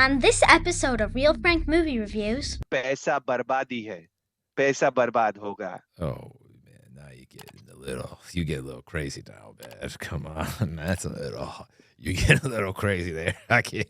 On this episode of Real Frank Movie Reviews, पैसा बर्बादी है, पैसा बर्बाद होगा. Oh man, now you get a little crazy now, man. Come on, that's a little. You get a little crazy there. I can't.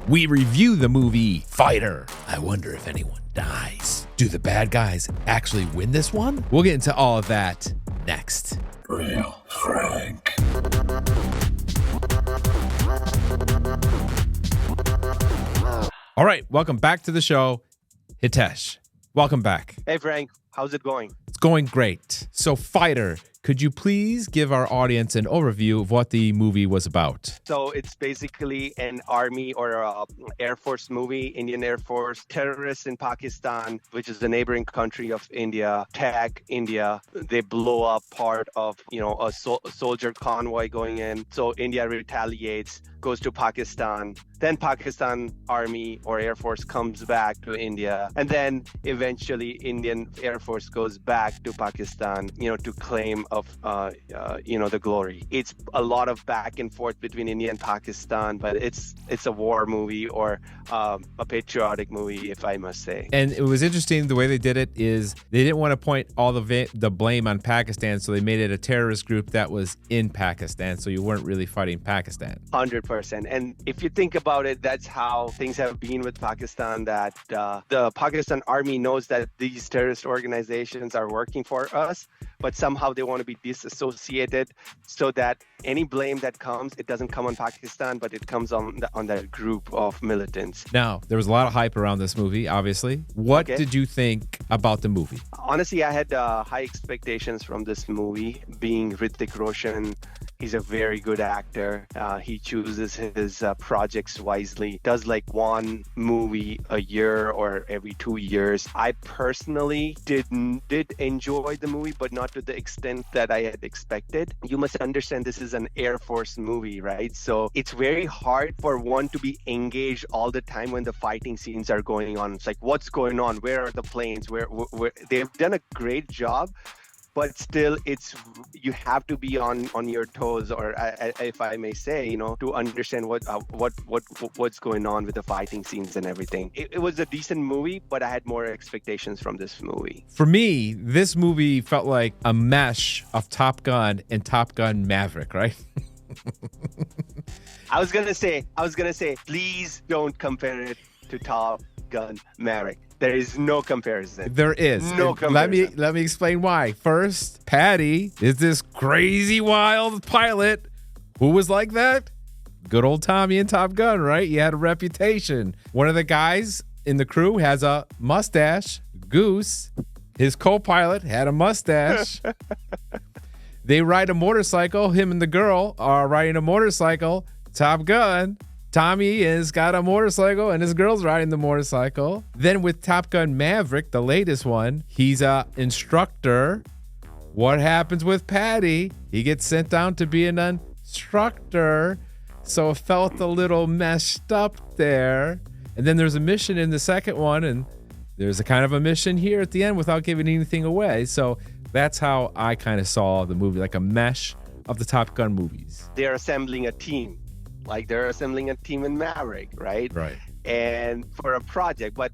We review the movie Fighter. I wonder if anyone dies. Do the bad guys actually win this one? We'll get into all of that next. Real Frank. All right, welcome back to the show. Hitesh, welcome back. Hey Frank, how's it going? It's going great. So Fighter, could you please give our audience an overview of what the movie was about? So it's basically an army or Air Force movie. Indian Air Force, terrorists in Pakistan, which is the neighboring country of India, attack India. They blow up part of, a soldier convoy going in. So India retaliates, goes to Pakistan. Then Pakistan Army or Air Force comes back to India. And then eventually Indian Air Force goes back to Pakistan, to claim of, the glory. It's a lot of back and forth between India and Pakistan, but it's a war movie or a patriotic movie, if I must say. And it was interesting the way they did it is they didn't want to point all the blame on Pakistan, so they made it a terrorist group that was in Pakistan, so you weren't really fighting Pakistan. 100%. And if you think about it, that's how things have been with Pakistan, that the Pakistan army knows that these terrorist organizations are working for us, but somehow they want to be disassociated so that any blame that comes, it doesn't come on Pakistan, but it comes on that group of militants. Now, there was a lot of hype around this movie, obviously. What did you think about the movie? Honestly, I had high expectations from this movie, being Hrithik Roshan. He's a very good actor. He chooses his projects wisely, does like one movie a year or every 2 years. I personally did enjoy the movie, but not to the extent that I had expected. You must understand this is an Air Force movie, right? So it's very hard for one to be engaged all the time when the fighting scenes are going on. It's like, what's going on? Where are the planes? Where they've done a great job. But still, you have to be on your toes, or if I may say, to understand what's going on with the fighting scenes and everything. It was a decent movie, but I had more expectations from this movie. For me, this movie felt like a mesh of Top Gun and Top Gun Maverick, right? I was gonna say, please don't compare it to Top Gun Maverick. There is no comparison. There is. No comparison. Let me explain why. First, Patty is this crazy wild pilot. Who was like that? Good old Tommy in Top Gun, right? He had a reputation. One of the guys in the crew has a mustache. Goose, his co-pilot, had a mustache. They ride a motorcycle. Him and the girl are riding a motorcycle. Top Gun. Tommy has got a motorcycle and his girl's riding the motorcycle. Then with Top Gun Maverick, the latest one, he's a instructor. What happens with Patty? He gets sent down to be an instructor. So it felt a little messed up there. And then there's a mission in the second one, and there's a kind of a mission here at the end without giving anything away. So that's how I kind of saw the movie, like a mesh of the Top Gun movies. They're assembling a team. Like they're assembling a team in Maverick, right? Right. And for a project. But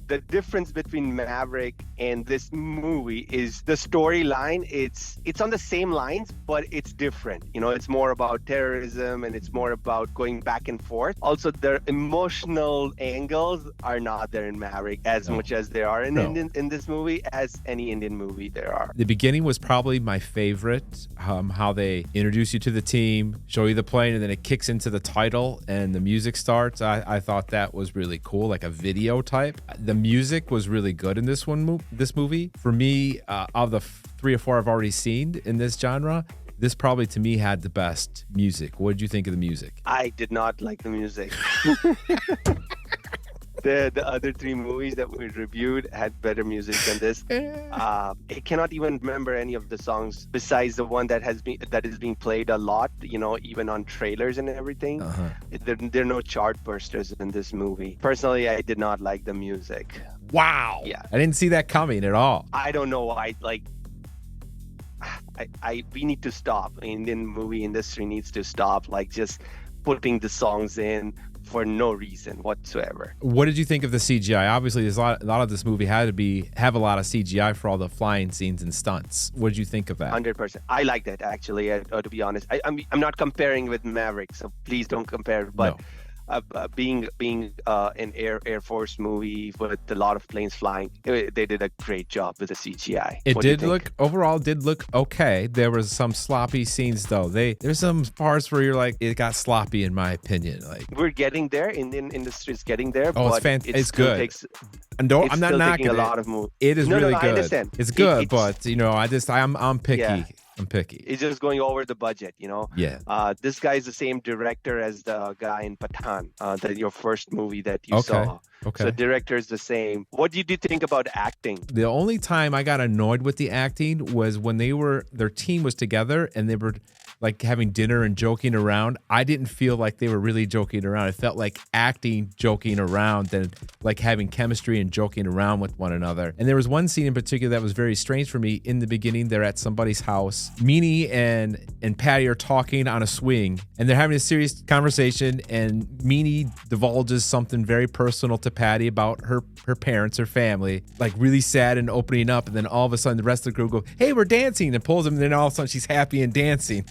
the difference between Maverick and this movie is the storyline. It's on the same lines, but it's different. It's more about terrorism and it's more about going back and forth. Also, their emotional angles are not there in Maverick as much as there are in this movie, as any Indian movie there are. The beginning was probably my favorite. How they introduce you to the team, show you the plane, and then it kicks into the title and the music starts. I thought that was really cool, like a video type. The music was really good in this movie. For me, of the 3 or 4 I've already seen in this genre, this probably to me had the best music. What did you think of the music? I did not like the music. The other 3 movies that we reviewed had better music than this. I cannot even remember any of the songs besides the one that is being played a lot, even on trailers and everything. There are no chart bursters in this movie. Personally, I did not like the music. Wow. Yeah. I didn't see that coming at all. I don't know why. we need to stop. Indian movie industry needs to stop, like just putting the songs in for no reason whatsoever. What did you think of the CGI? Obviously, there's a lot of this movie had to have a lot of CGI for all the flying scenes and stunts. What did you think of that? 100%. I like that actually. To be honest, I'm not comparing with Maverick, so please don't compare. But No. Being an Air Force movie with a lot of planes flying, they did a great job with the CGI. It What do you did think? look overall did look okay. There was some sloppy scenes though. There's some parts where you're like, it got sloppy in my opinion. Like, We're getting there. Indian industry is getting there. oh, but it's still good. Takes, and don't, it's I'm not still knocking taking a it. lot of moves. It is No, really I good. understand. It's good, It's- but I'm picky. Yeah. I'm picky. It's just going over the budget, Yeah. This guy is the same director as the guy in Pathan, your first movie that you Okay. saw. Okay. So director is the same. What did you think about acting? The only time I got annoyed with the acting was when their team was together and they were like having dinner and joking around. I didn't feel like they were really joking around. It felt like acting, joking around, than like having chemistry and joking around with one another. And there was one scene in particular that was very strange for me. In the beginning, they're at somebody's house. Meanie and Patty are talking on a swing and they're having a serious conversation, and Meanie divulges something very personal to Patty about her parents, her family, like really sad and opening up. And then all of a sudden the rest of the crew go, "Hey, we're dancing," and pulls him. And then all of a sudden she's happy and dancing.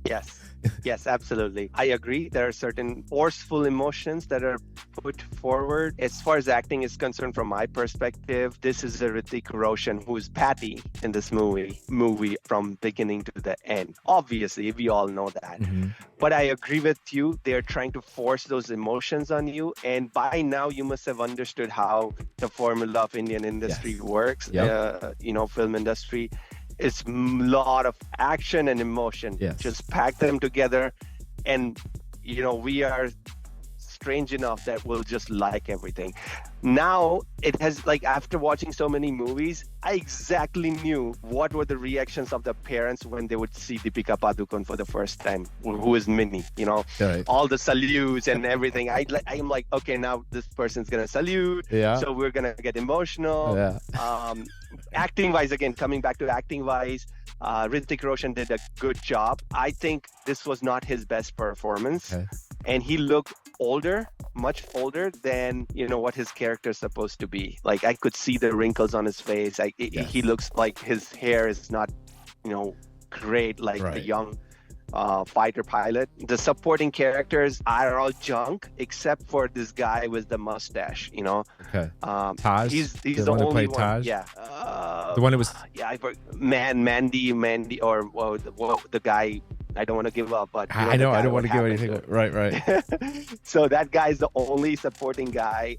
Yes. Yes, absolutely. I agree. There are certain forceful emotions that are put forward. As far as acting is concerned, from my perspective, this is a Hrithik Roshan who is Patty in this movie from beginning to the end. Obviously, we all know that. But I agree with you. They're trying to force those emotions on you. And by now, you must have understood how the formula of Indian industry works, Yep. Film industry. It's a lot of action and emotion. Yes. Just pack them together, and we are strange enough that we'll just like everything. Now it has, like, after watching so many movies, I exactly knew what were the reactions of the parents when they would see Deepika Padukone for the first time, who is Minnie. Right. All the salutes and everything. I'm like, okay, now this person's gonna salute. Yeah. So we're gonna get emotional. Yeah. Acting wise, again, coming back to acting wise, Hrithik Roshan did a good job. I think this was not his best performance. Okay. And he looked older, much older than what his character is supposed to be. Like, I could see the wrinkles on his face. He looks like his hair is not great like Right. the young fighter pilot. The supporting characters are all junk except for this guy with the mustache. Okay. Taj? He's The the one that only played one. Taj? Yeah. The one that was Mandy, or the guy. I don't want to give up, but I know. I don't want to give what anything. happened Right. So that guy is the only supporting guy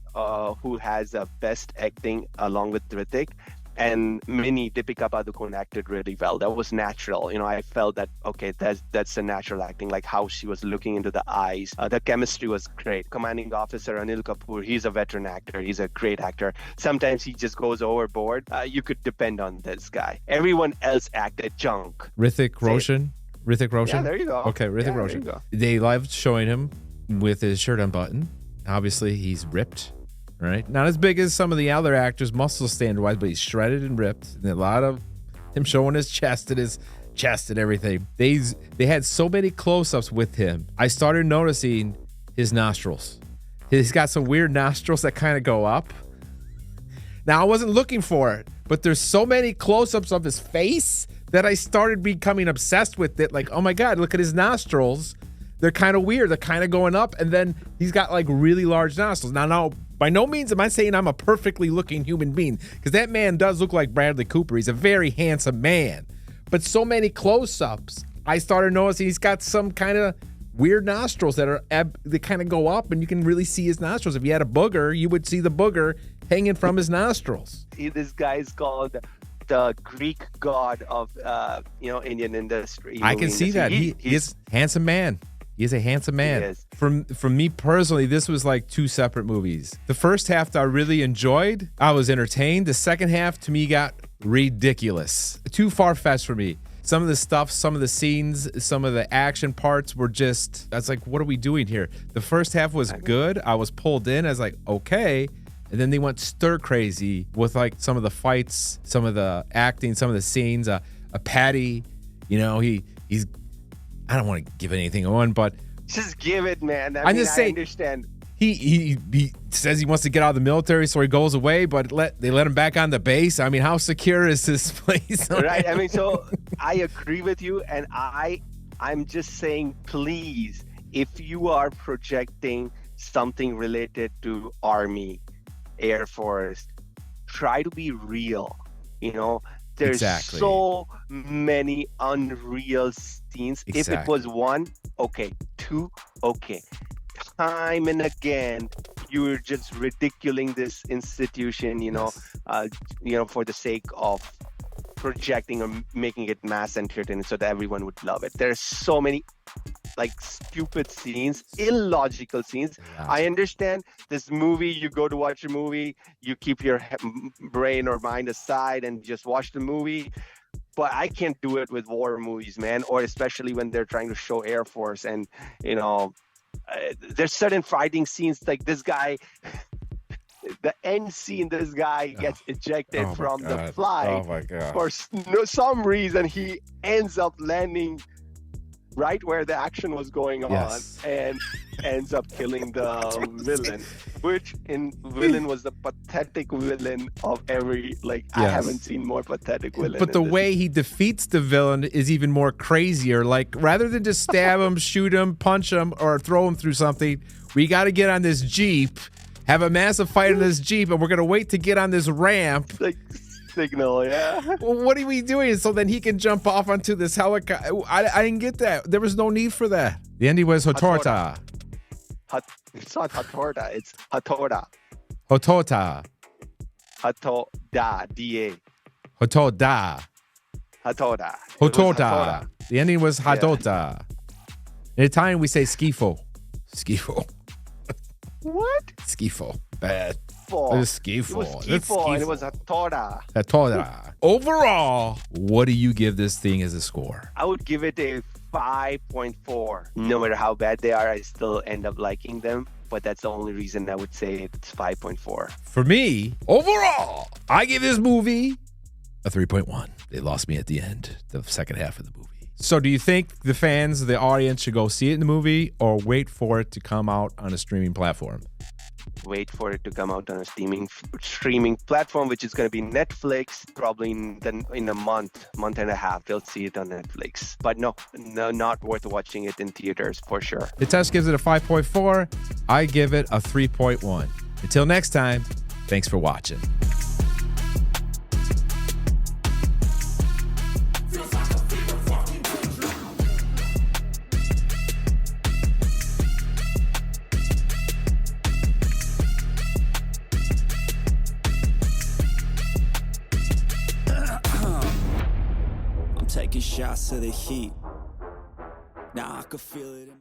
who has the best acting along with Hrithik. And Minnie, Deepika Padukone, acted really well. That was natural. I felt that, okay, that's the natural acting, like how she was looking into the eyes. The chemistry was great. Commanding officer Anil Kapoor, he's a veteran actor. He's a great actor. Sometimes he just goes overboard. You could depend on this guy. Everyone else acted junk. Hrithik Roshan. Hrithik Roshan? Yeah, there you go. Okay, Hrithik Yeah, there Roshan. you go. They loved showing him with his shirt unbuttoned. Obviously, he's ripped, right? Not as big as some of the other actors, muscle standard-wise, but he's shredded and ripped. And a lot of him showing his chest and everything. They had so many close-ups with him. I started noticing his nostrils. He's got some weird nostrils that kind of go up. Now, I wasn't looking for it, but there's so many close-ups of his face that I started becoming obsessed with it. Like, oh my God, look at his nostrils. They're kind of weird. They're kind of going up. And then he's got like really large nostrils. Now, by no means am I saying I'm a perfectly looking human being, because that man does look like Bradley Cooper. He's a very handsome man. But so many close-ups, I started noticing he's got some kind of weird nostrils they kind of go up, and you can really see his nostrils. If you had a booger, you would see the booger hanging from his nostrils. This guy is called the Greek god of Indian industry. I can see that. He is a handsome man. He is a handsome man. He is. From me personally, this was like two separate movies. The first half I really enjoyed. I was entertained. The second half to me got ridiculous. Too far-fetched for me. Some of the stuff, some of the scenes, some of the action parts were just, I was like, what are we doing here? The first half was good. I was pulled in. I was like, okay. And then they went stir crazy with like some of the fights, some of the acting, some of the scenes. a Patty. You know, he's. I don't want to give anything on, but Just give it, man. I'm just saying. I understand. He says he wants to get out of the military, so he goes away, but they let him back on the base. I mean, how secure is this place? Right. I mean, so I agree with you, and I'm just saying, please, if you are projecting something related to Army, Air Force, try to be real. You know, there's Exactly. so many unreal scenes. If it was one, okay. Two, okay. Time and again, you're just ridiculing this institution, for the sake of projecting or making it mass entertainment so that everyone would love it. There's so many stupid scenes, illogical scenes. I understand this movie, you go to watch a movie, you keep your brain or mind aside and just watch the movie. But I can't do it with war movies, man, or especially when they're trying to show Air Force and, there's certain fighting scenes like this guy, the end scene, this guy gets ejected from the flight. Oh my God. For some reason, he ends up landing right where the action was going on and ends up killing the villain, which villain was the pathetic villain of every, I haven't seen more pathetic villain. But the way he defeats the villain is even more crazier. Like, rather than just stab him, shoot him, punch him, or throw him through something, we got to get on this Jeep, have a massive fight in this Jeep, and we're going to wait to get on this ramp. Signal, yeah. Well, what are we doing? So then he can jump off onto this helicopter. I didn't get that. There was no need for that. The ending was Hotorta. It's not Hatorda, it's Hatorda. Hotota. Hatoda, D-A. Hotoda. Hatorda. Hotota. The ending was Hadota. In Italian, we say schifo. Schifo. What? Schifo. Bad. It It was was schifo. Schifo, and it was Hatorda. Hatora. Overall, what do you give this thing as a score? I would give it a 5.4. No matter how bad they are, I still end up liking them. But that's the only reason I would say it's 5.4. For me, overall, I give this movie a 3.1. They lost me at the end, the second half of the movie. So do you think the fans, the audience, should go see it in the movie or wait for it to come out on a streaming platform? Wait for it to come out on a streaming platform, which is going to be Netflix. Probably in a month and a half, they'll see it on Netflix. But no, not worth watching it in theaters for sure. The test gives it a 5.4. I give it a 3.1. Until next time, thanks for watching. Taking shots of the heat. Now I can feel it in